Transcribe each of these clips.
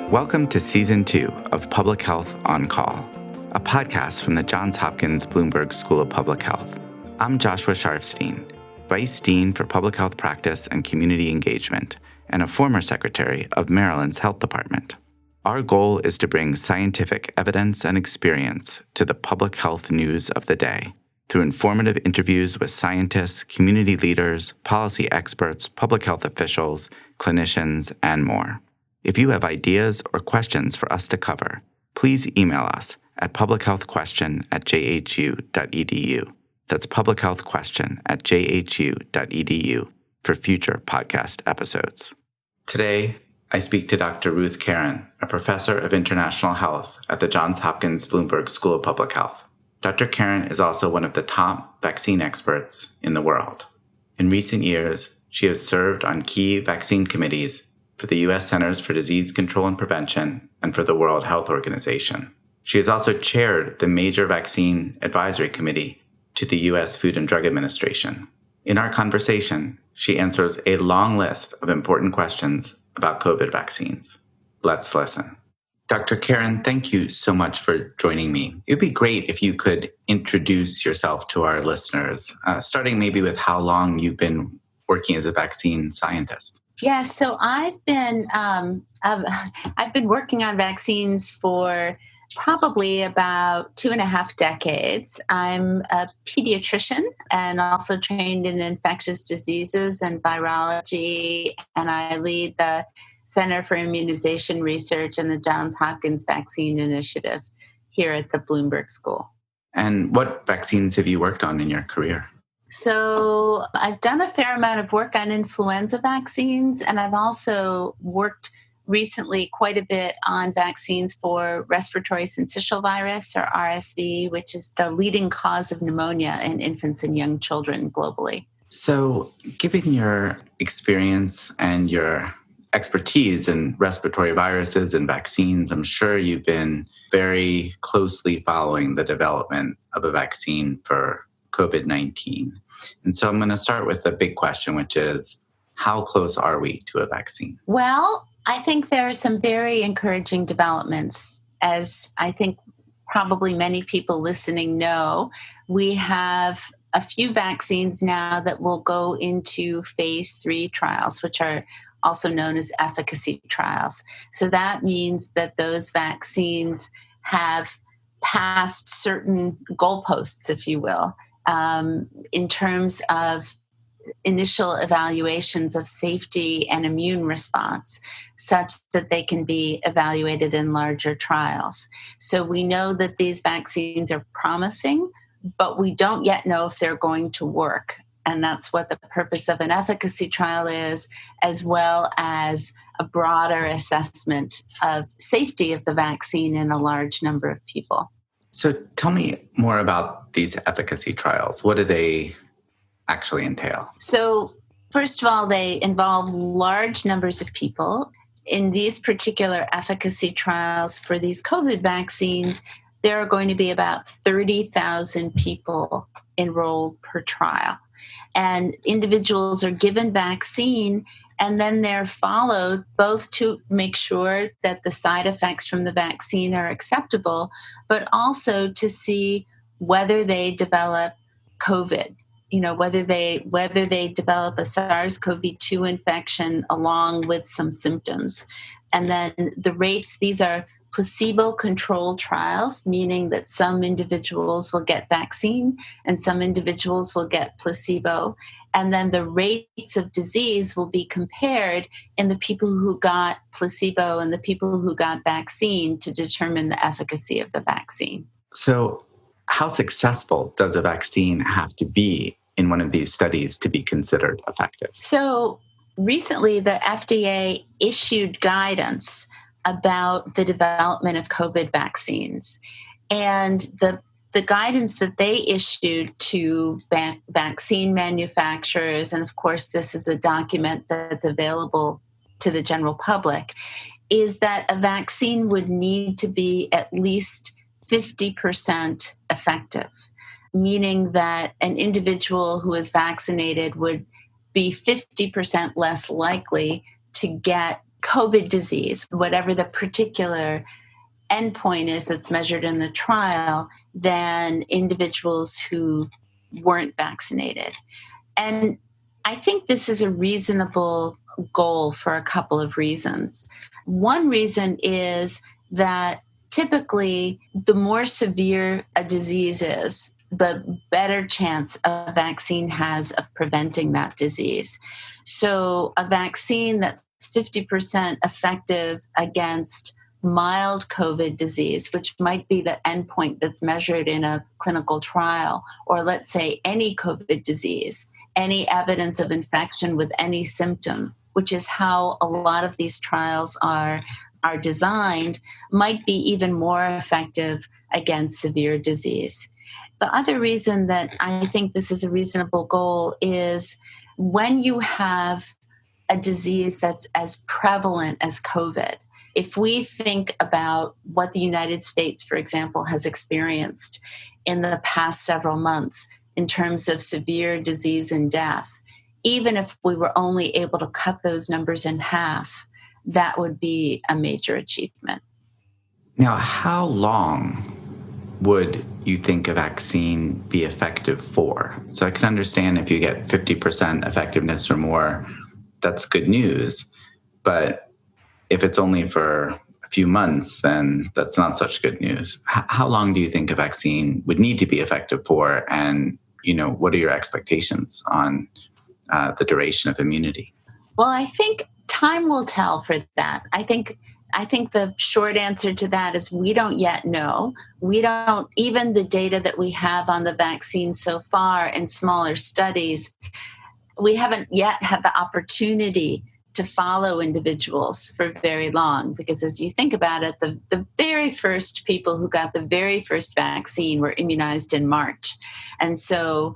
Welcome to Season 2 of Public Health on Call, a podcast from the Johns Hopkins Bloomberg School of Public Health. I'm Joshua Sharfstein, Vice Dean for Public Health Practice and Community Engagement, and a former Secretary of Maryland's Health Department. Our goal is to bring scientific evidence and experience to the public health news of the day through informative interviews with scientists, community leaders, policy experts, public health officials, clinicians, and more. If you have ideas or questions for us to cover, please email us at publichealthquestion@jhu.edu. That's publichealthquestion@jhu.edu for future podcast episodes. Today, I speak to Dr. Ruth Karen, a professor of international health at the Johns Hopkins Bloomberg School of Public Health. Dr. Karen is also one of the top vaccine experts in the world. In recent years, she has served on key vaccine committees for the U.S. Centers for Disease Control and Prevention and for the World Health Organization. She has also chaired the Major Vaccine Advisory Committee to the U.S. Food and Drug Administration. In our conversation, she answers a long list of important questions about COVID vaccines. Let's listen. Dr. Karen, thank you so much for joining me. It would be great if you could introduce yourself to our listeners, starting maybe with how long you've been working as a vaccine scientist. Yeah, so I've been working on vaccines for probably about 2.5 decades. I'm a pediatrician and also trained in infectious diseases and virology, and I lead the Center for Immunization Research and the Johns Hopkins Vaccine Initiative here at the Bloomberg School. And what vaccines have you worked on in your career? So I've done a fair amount of work on influenza vaccines, and I've also worked recently quite a bit on vaccines for respiratory syncytial virus, or RSV, which is the leading cause of pneumonia in infants and young children globally. So given your experience and your expertise in respiratory viruses and vaccines, I'm sure you've been very closely following the development of a vaccine for COVID-19. And so I'm going to start with the big question, which is, how close are we to a vaccine? Well, I think there are some very encouraging developments. As I think probably many people listening know, we have a few vaccines now that will go into phase 3 trials, which are also known as efficacy trials. So that means that those vaccines have passed certain goalposts, if you will, in terms of initial evaluations of safety and immune response, such that they can be evaluated in larger trials. So we know that these vaccines are promising, but we don't yet know if they're going to work. And that's what the purpose of an efficacy trial is, as well as a broader assessment of safety of the vaccine in a large number of people. So tell me more about these efficacy trials. What do they actually entail? So first of all, they involve large numbers of people. In these particular efficacy trials for these COVID vaccines, there are going to be about 30,000 people enrolled per trial. And individuals are given vaccine, and then they're followed both to make sure that the side effects from the vaccine are acceptable, but also to see whether they develop COVID, whether they develop a SARS-CoV-2 infection along with some symptoms. And then the rates, these are placebo-controlled trials, meaning that some individuals will get vaccine and some individuals will get placebo. And then the rates of disease will be compared in the people who got placebo and the people who got vaccine to determine the efficacy of the vaccine. So how successful does a vaccine have to be in one of these studies to be considered effective? So recently, the FDA issued guidance about the development of COVID vaccines. And the guidance that they issued to vaccine manufacturers, and of course this is a document that's available to the general public, is that a vaccine would need to be at least 50% effective, meaning that an individual who is vaccinated would be 50% less likely to get COVID disease, whatever the particular endpoint is that's measured in the trial, than individuals who weren't vaccinated. And I think this is a reasonable goal for a couple of reasons. One reason is that typically the more severe a disease is, the better chance a vaccine has of preventing that disease. So a vaccine that's 50% effective against mild COVID disease, which might be the endpoint that's measured in a clinical trial, or let's say any COVID disease, any evidence of infection with any symptom, which is how a lot of these trials are designed, might be even more effective against severe disease. The other reason that I think this is a reasonable goal is when you have a disease that's as prevalent as COVID. If we think about what the United States, for example, has experienced in the past several months in terms of severe disease and death, even if we were only able to cut those numbers in half, that would be a major achievement. Now, how long would you think a vaccine be effective for? So I can understand if you get 50% effectiveness or more, that's good news. But if it's only for a few months, then that's not such good news. How long do you think a vaccine would need to be effective for? And, what are your expectations on the duration of immunity? Well, I think time will tell for that. I think the short answer to that is we don't yet know. We don't, even the data that we have on the vaccine so far in smaller studies, we haven't yet had the opportunity to follow individuals for very long, because as you think about it, the very first people who got the very first vaccine were immunized in March. And so,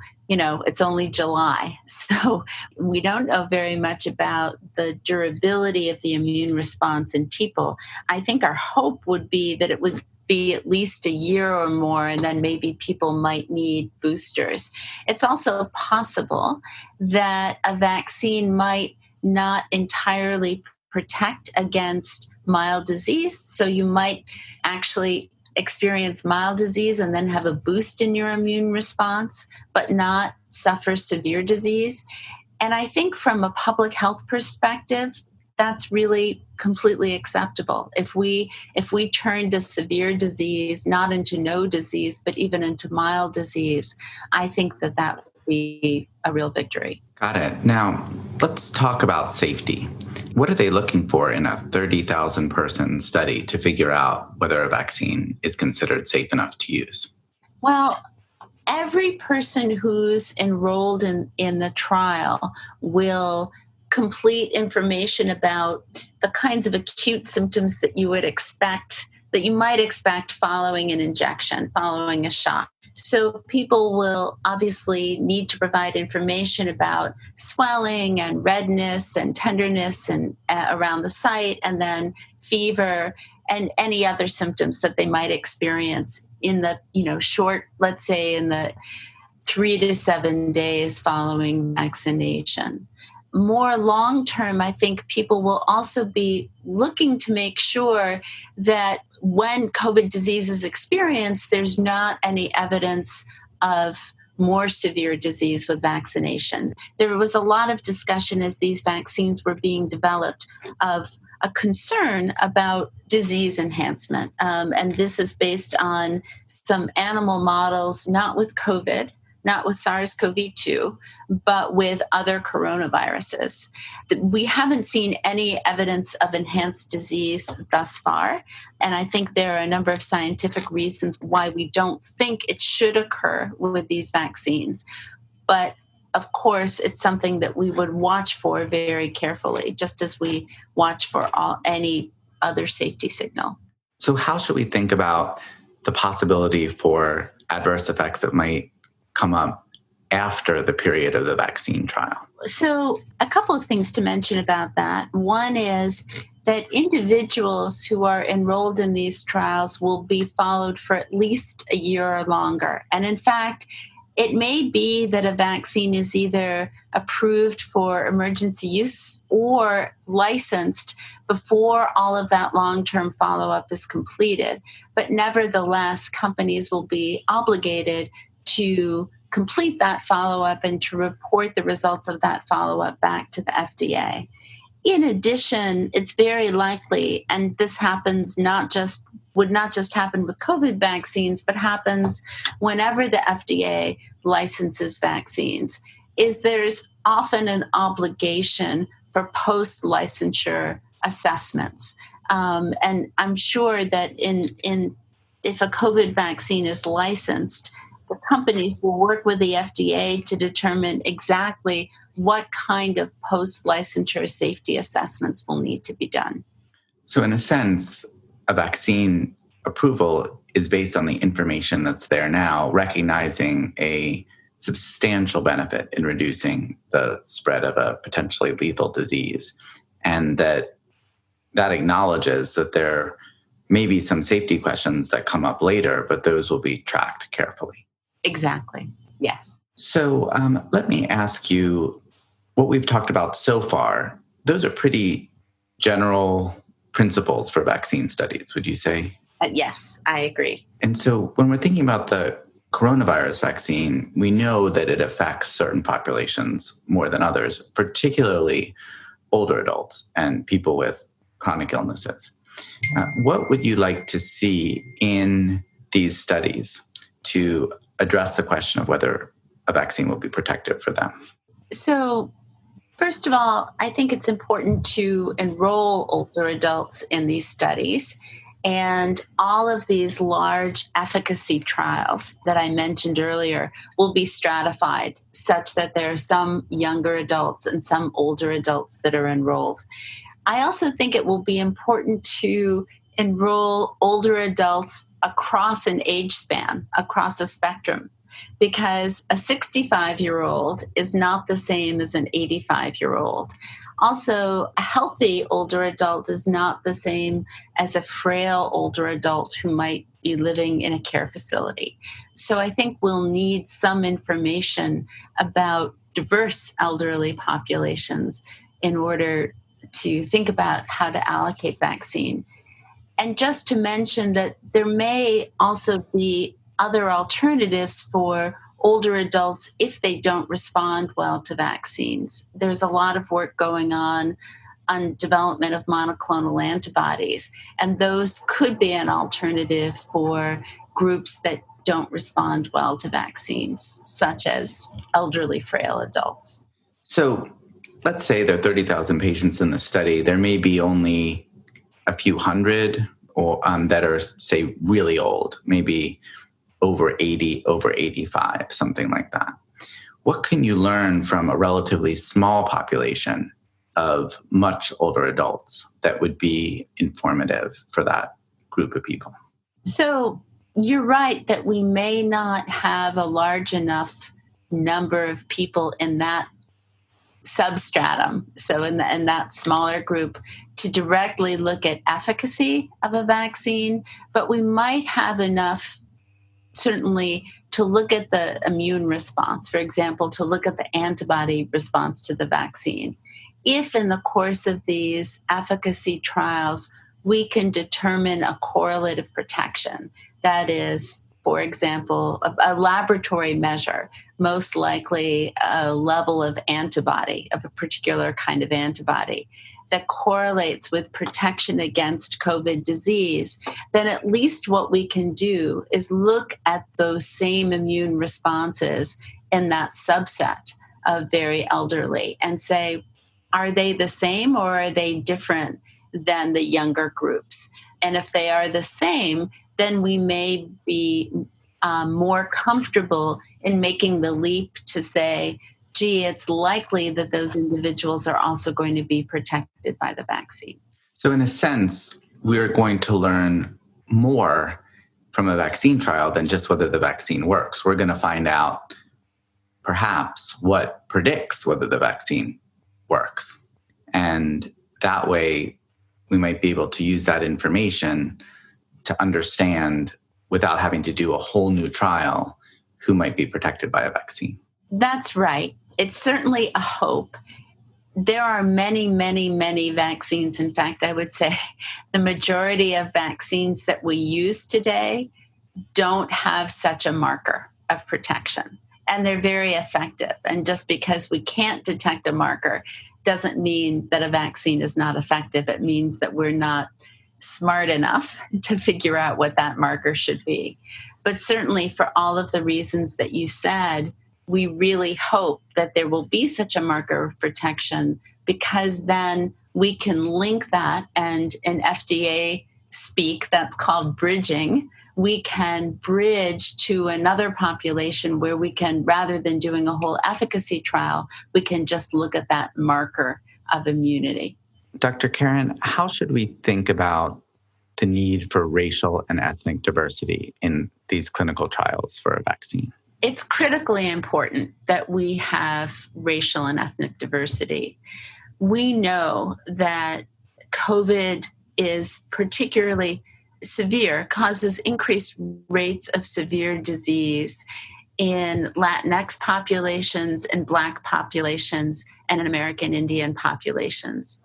it's only July. So we don't know very much about the durability of the immune response in people. I think our hope would be that it would be at least a year or more, and then maybe people might need boosters. It's also possible that a vaccine might not entirely protect against mild disease. So you might actually experience mild disease and then have a boost in your immune response, but not suffer severe disease. And I think from a public health perspective, that's really completely acceptable. If we turned a severe disease not into no disease, but even into mild disease, I think that would be a real victory. Got it. Now, let's talk about safety. What are they looking for in a 30,000 person study to figure out whether a vaccine is considered safe enough to use? Well, every person who's enrolled in the trial will complete information about the kinds of acute symptoms that you might expect following an injection, following a shot. So people will obviously need to provide information about swelling and redness and tenderness and around the site, and then fever and any other symptoms that they might experience in the short, let's say in the 3 to 7 days following vaccination. More long-term, I think people will also be looking to make sure that when COVID disease is experienced, there's not any evidence of more severe disease with vaccination. There was a lot of discussion as these vaccines were being developed of a concern about disease enhancement. And this is based on some animal models, not with COVID, not with SARS-CoV-2, but with other coronaviruses. We haven't seen any evidence of enhanced disease thus far, and I think there are a number of scientific reasons why we don't think it should occur with these vaccines. But of course, it's something that we would watch for very carefully, just as we watch for any other safety signal. So how should we think about the possibility for adverse effects that might come up after the period of the vaccine trial? So a couple of things to mention about that. One is that individuals who are enrolled in these trials will be followed for at least a year or longer. And in fact, It may be that a vaccine is either approved for emergency use or licensed before all of that long-term follow-up is completed. But nevertheless, companies will be obligated to complete that follow-up and to report the results of that follow-up back to the FDA. In addition, it's very likely, and this happens would not just happen with COVID vaccines, but happens whenever the FDA licenses vaccines, is there's often an obligation for post-licensure assessments. And I'm sure that if a COVID vaccine is licensed, the companies will work with the FDA to determine exactly what kind of post-licensure safety assessments will need to be done. So in a sense, a vaccine approval is based on the information that's there now, recognizing a substantial benefit in reducing the spread of a potentially lethal disease, and that acknowledges that there may be some safety questions that come up later, but those will be tracked carefully. Exactly. Yes. So let me ask you, what we've talked about so far, those are pretty general principles for vaccine studies, would you say? Yes, I agree. And so when we're thinking about the coronavirus vaccine, we know that it affects certain populations more than others, particularly older adults and people with chronic illnesses. What would you like to see in these studies to address the question of whether a vaccine will be protective for them? So, first of all, I think it's important to enroll older adults in these studies. And all of these large efficacy trials that I mentioned earlier will be stratified such that there are some younger adults and some older adults that are enrolled. I also think it will be important to enroll older adults across an age span, across a spectrum, because a 65-year-old is not the same as an 85-year-old. Also, a healthy older adult is not the same as a frail older adult who might be living in a care facility. So I think we'll need some information about diverse elderly populations in order to think about how to allocate vaccine. And just to mention that there may also be other alternatives for older adults if they don't respond well to vaccines. There's a lot of work going on development of monoclonal antibodies, and those could be an alternative for groups that don't respond well to vaccines, such as elderly, frail adults. So let's say there are 30,000 patients in the study. There may be only a few hundred or that are, say, really old, maybe over 80, over 85, something like that. What can you learn from a relatively small population of much older adults that would be informative for that group of people? So you're right that we may not have a large enough number of people in that substratum, so in that smaller group, to directly look at efficacy of a vaccine, but we might have enough certainly to look at the immune response, for example, to look at the antibody response to the vaccine. If in the course of these efficacy trials, we can determine a correlate of protection, that is, for example, a laboratory measure, most likely a level of antibody, of a particular kind of antibody, that correlates with protection against COVID disease, then at least what we can do is look at those same immune responses in that subset of very elderly and say, are they the same or are they different than the younger groups? And if they are the same, then we may be more comfortable in making the leap to say, gee, it's likely that those individuals are also going to be protected by the vaccine. So in a sense, we're going to learn more from a vaccine trial than just whether the vaccine works. We're going to find out perhaps what predicts whether the vaccine works. And that way, we might be able to use that information to understand, without having to do a whole new trial, who might be protected by a vaccine. That's right. It's certainly a hope. There are many, many, many vaccines. In fact, I would say the majority of vaccines that we use today don't have such a marker of protection. And they're very effective. And just because we can't detect a marker doesn't mean that a vaccine is not effective. It means that we're not smart enough to figure out what that marker should be. But certainly for all of the reasons that you said, we really hope that there will be such a marker of protection, because then we can link that, and in FDA speak, that's called bridging. We can bridge to another population where we can, rather than doing a whole efficacy trial, we can just look at that marker of immunity. Dr. Karen, how should we think about the need for racial and ethnic diversity in these clinical trials for a vaccine? It's critically important that we have racial and ethnic diversity. We know that COVID is particularly severe, causes increased rates of severe disease in Latinx populations and Black populations and in American Indian populations.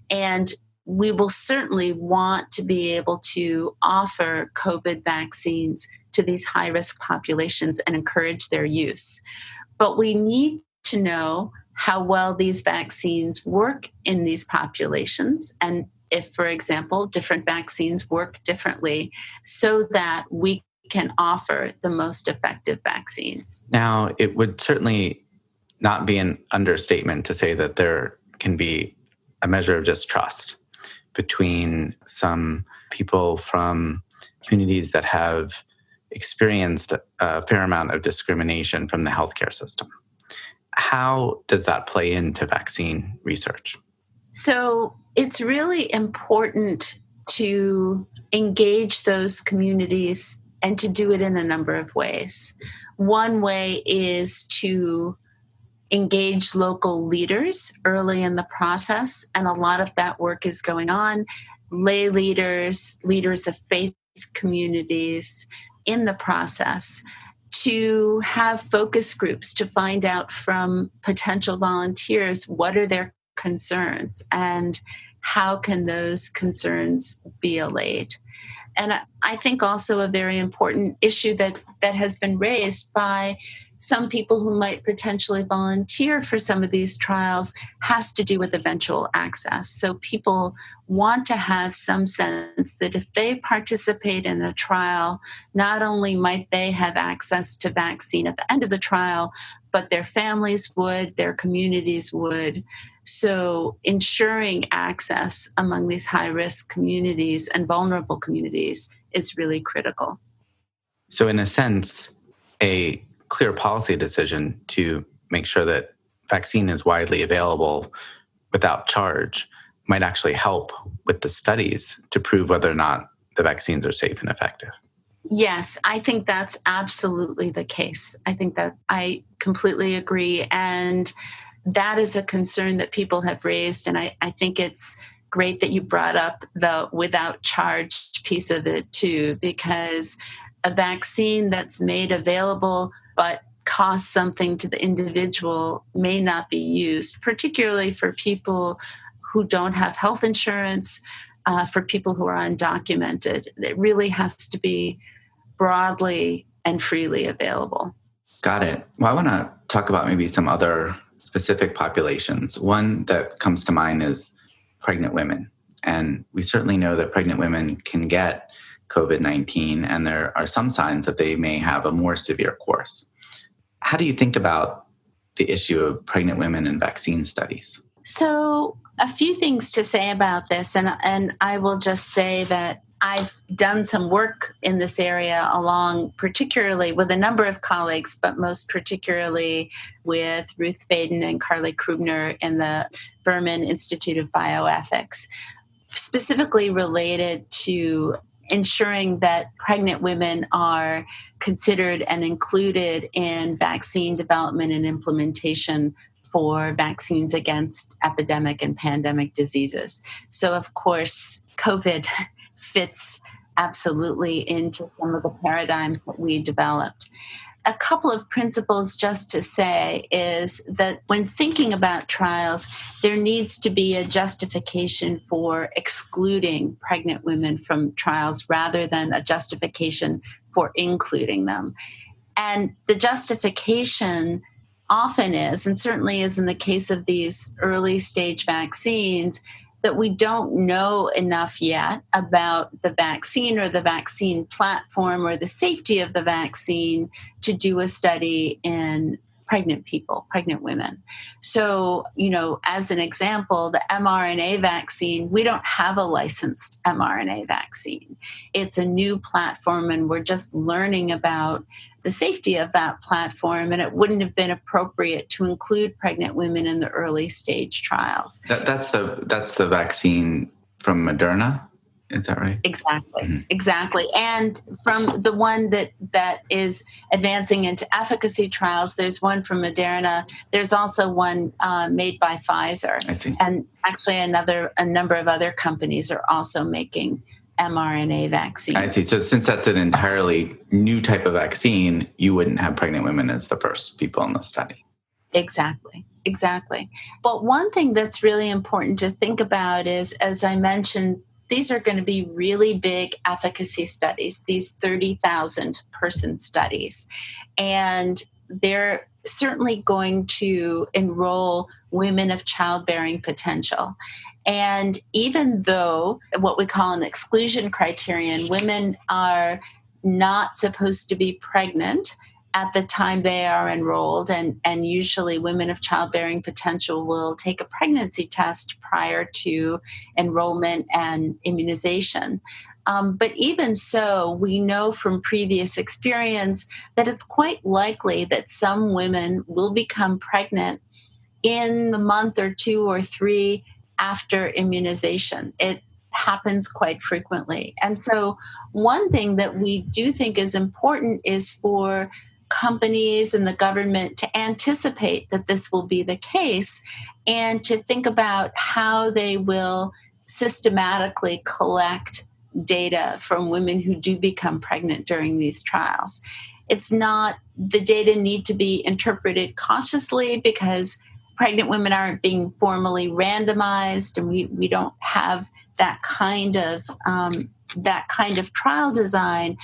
And we will certainly want to be able to offer COVID vaccines to these high-risk populations and encourage their use. But we need to know how well these vaccines work in these populations, and if, for example, different vaccines work differently, so that we can offer the most effective vaccines. Now, it would certainly not be an understatement to say that there can be a measure of distrust between some people from communities that have experienced a fair amount of discrimination from the healthcare system. How does that play into vaccine research? So it's really important to engage those communities and to do it in a number of ways. One way is to engage local leaders early in the process, and a lot of that work is going on. Lay leaders, leaders of faith communities in the process, to have focus groups to find out from potential volunteers what are their concerns and how can those concerns be allayed. And I think also a very important issue that has been raised by some people who might potentially volunteer for some of these trials has to do with eventual access. So people want to have some sense that if they participate in a trial, not only might they have access to vaccine at the end of the trial, but their families would, their communities would. So ensuring access among these high-risk communities and vulnerable communities is really critical. So in a sense, a clear policy decision to make sure that vaccine is widely available without charge might actually help with the studies to prove whether or not the vaccines are safe and effective. Yes, I think that's absolutely the case. I think that I completely agree. And that is a concern that people have raised. And I think it's great that you brought up the without charge piece of it too, because a vaccine that's made available but costs something to the individual may not be used, particularly for people who don't have health insurance, for people who are undocumented. It really has to be broadly and freely available. Got it. Well, I want to talk about maybe some other specific populations. One that comes to mind is pregnant women. And we certainly know that pregnant women can get COVID-19, and there are some signs that they may have a more severe course. How do you think about the issue of pregnant women in vaccine studies? So a few things to say about this, and I will just say that I've done some work in this area along particularly with a number of colleagues, but most particularly with Ruth Faden and Carly Krubner in the Berman Institute of Bioethics, specifically related to ensuring that pregnant women are considered and included in vaccine development and implementation for vaccines against epidemic and pandemic diseases. So, of course, COVID fits absolutely into some of the paradigms that we developed. a couple of principles just to say is that when thinking about trials, there needs to be a justification for excluding pregnant women from trials rather than a justification for including them. And the justification often is, and certainly is in the case of these early stage vaccines, that we don't know enough yet about the vaccine or the vaccine platform or the safety of the vaccine to do a study in pregnant people, pregnant women. So, as an example, the mRNA vaccine, we don't have a licensed mRNA vaccine. It's a new platform, and we're just learning about the safety of that platform, and it wouldn't have been appropriate to include pregnant women in the early stage trials. That's the vaccine from Moderna, is that right? Exactly, Mm-hmm. exactly. And from the one that is advancing into efficacy trials, there's one from Moderna. There's also one made by Pfizer. I see. And actually a number of other companies are also making mRNA vaccines. I see. So since that's an entirely new type of vaccine, you wouldn't have pregnant women as the first people in the study. Exactly. But one thing that's really important to think about is, as I mentioned, these are going to be really big efficacy studies, these 30,000 person studies. And they're certainly going to enroll women of childbearing potential. And even though what we call an exclusion criterion, women are not supposed to be pregnant at the time they are enrolled, and usually women of childbearing potential will take a pregnancy test prior to enrollment and immunization. But even so, we know from previous experience that it's quite likely that some women will become pregnant in a month or 2 or 3 after immunization. It happens quite frequently. And so one thing that we do think is important is for companies and the government to anticipate that this will be the case and to think about how they will systematically collect data from women who do become pregnant during these trials. The data need to be interpreted cautiously because pregnant women aren't being formally randomized, and we don't have that kind of trial design.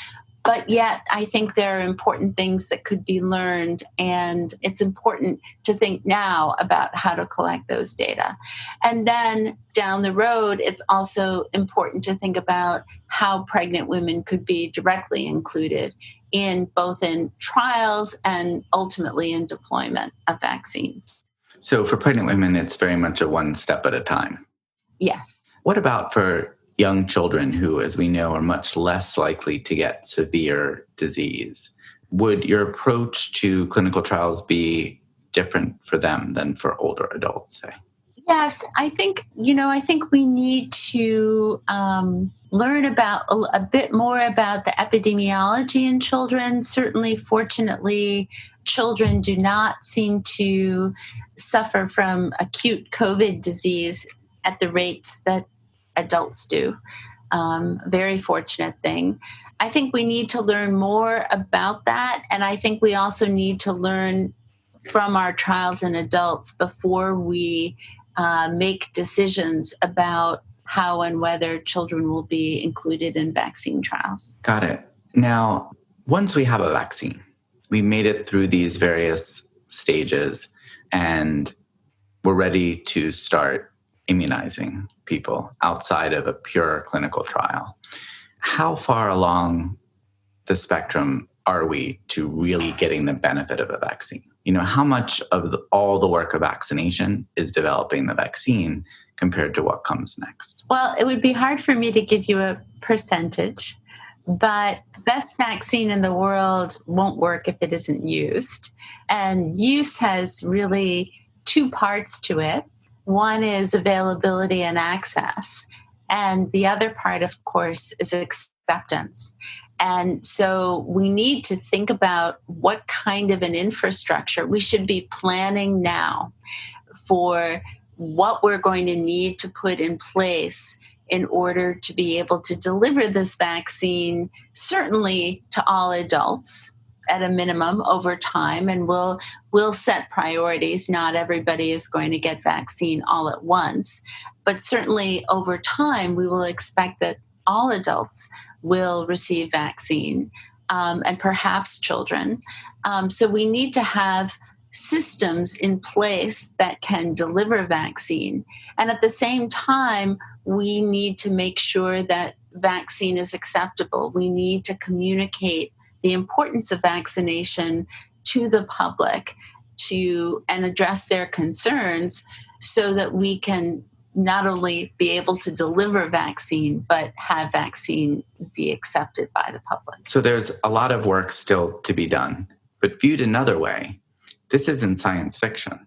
But yet, I think there are important things that could be learned, and it's important to think now about how to collect those data. And then down the road, it's also important to think about how pregnant women could be directly included in both in trials and ultimately in deployment of vaccines. So for pregnant women, it's very much a one step at a time. Yes. What about for young children who, as we know, are much less likely to get severe disease? Would your approach to clinical trials be different for them than for older adults, say? Yes, I think we need to learn about a bit more about the epidemiology in children. Certainly, fortunately, children do not seem to suffer from acute COVID disease at the rates that adults do. Very fortunate thing. I think we need to learn more about that. And I think we also need to learn from our trials in adults before we make decisions about how and whether children will be included in vaccine trials. Got it. Now, once we have a vaccine, we made it through these various stages and we're ready to start immunizing people outside of a pure clinical trial. How far along the spectrum are we to really getting the benefit of a vaccine? How much of all the work of vaccination is developing the vaccine compared to what comes next? Well, it would be hard for me to give you a percentage, but the best vaccine in the world won't work if it isn't used. And use has really 2 parts to it. One is availability and access. And the other part, of course, is acceptance. And so we need to think about what kind of an infrastructure we should be planning now for what we're going to need to put in place in order to be able to deliver this vaccine, certainly to all adults, at a minimum over time, and we'll set priorities. Not everybody is going to get vaccine all at once, but certainly over time, we will expect that all adults will receive vaccine, and perhaps children. So we need to have systems in place that can deliver vaccine. And at the same time, we need to make sure that vaccine is acceptable. We need to communicate the importance of vaccination to the public and address their concerns so that we can not only be able to deliver vaccine, but have vaccine be accepted by the public. So there's a lot of work still to be done, but viewed another way, this isn't science fiction.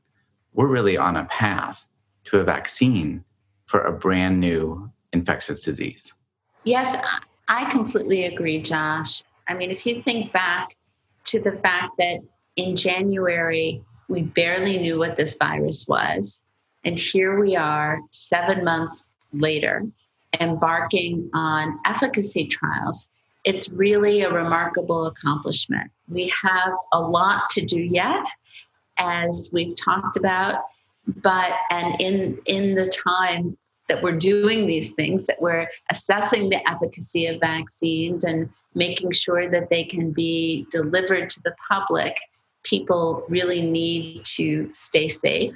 We're really on a path to a vaccine for a brand new infectious disease. Yes, I completely agree, Josh. I mean, if you think back to the fact that in January, we barely knew what this virus was. And here we are 7 months later, embarking on efficacy trials. It's really a remarkable accomplishment. We have a lot to do yet, as we've talked about, and in the time that we're doing these things, that we're assessing the efficacy of vaccines and making sure that they can be delivered to the public, people really need to stay safe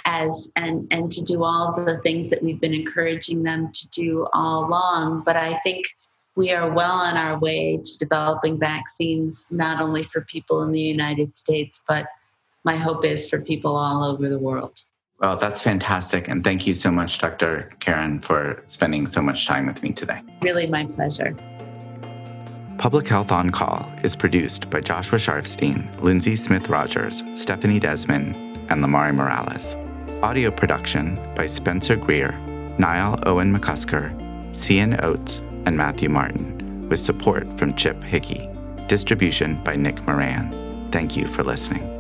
and to do all of the things that we've been encouraging them to do all along. But I think we are well on our way to developing vaccines, not only for people in the United States, but my hope is for people all over the world. Well, that's fantastic. And thank you so much, Dr. Karen, for spending so much time with me today. Really my pleasure. Public Health on Call is produced by Joshua Sharfstein, Lindsay Smith-Rogers, Stephanie Desmond, and Lamari Morales. Audio production by Spencer Greer, Niall Owen McCusker, Cian Oates, and Matthew Martin, with support from Chip Hickey. Distribution by Nick Moran. Thank you for listening.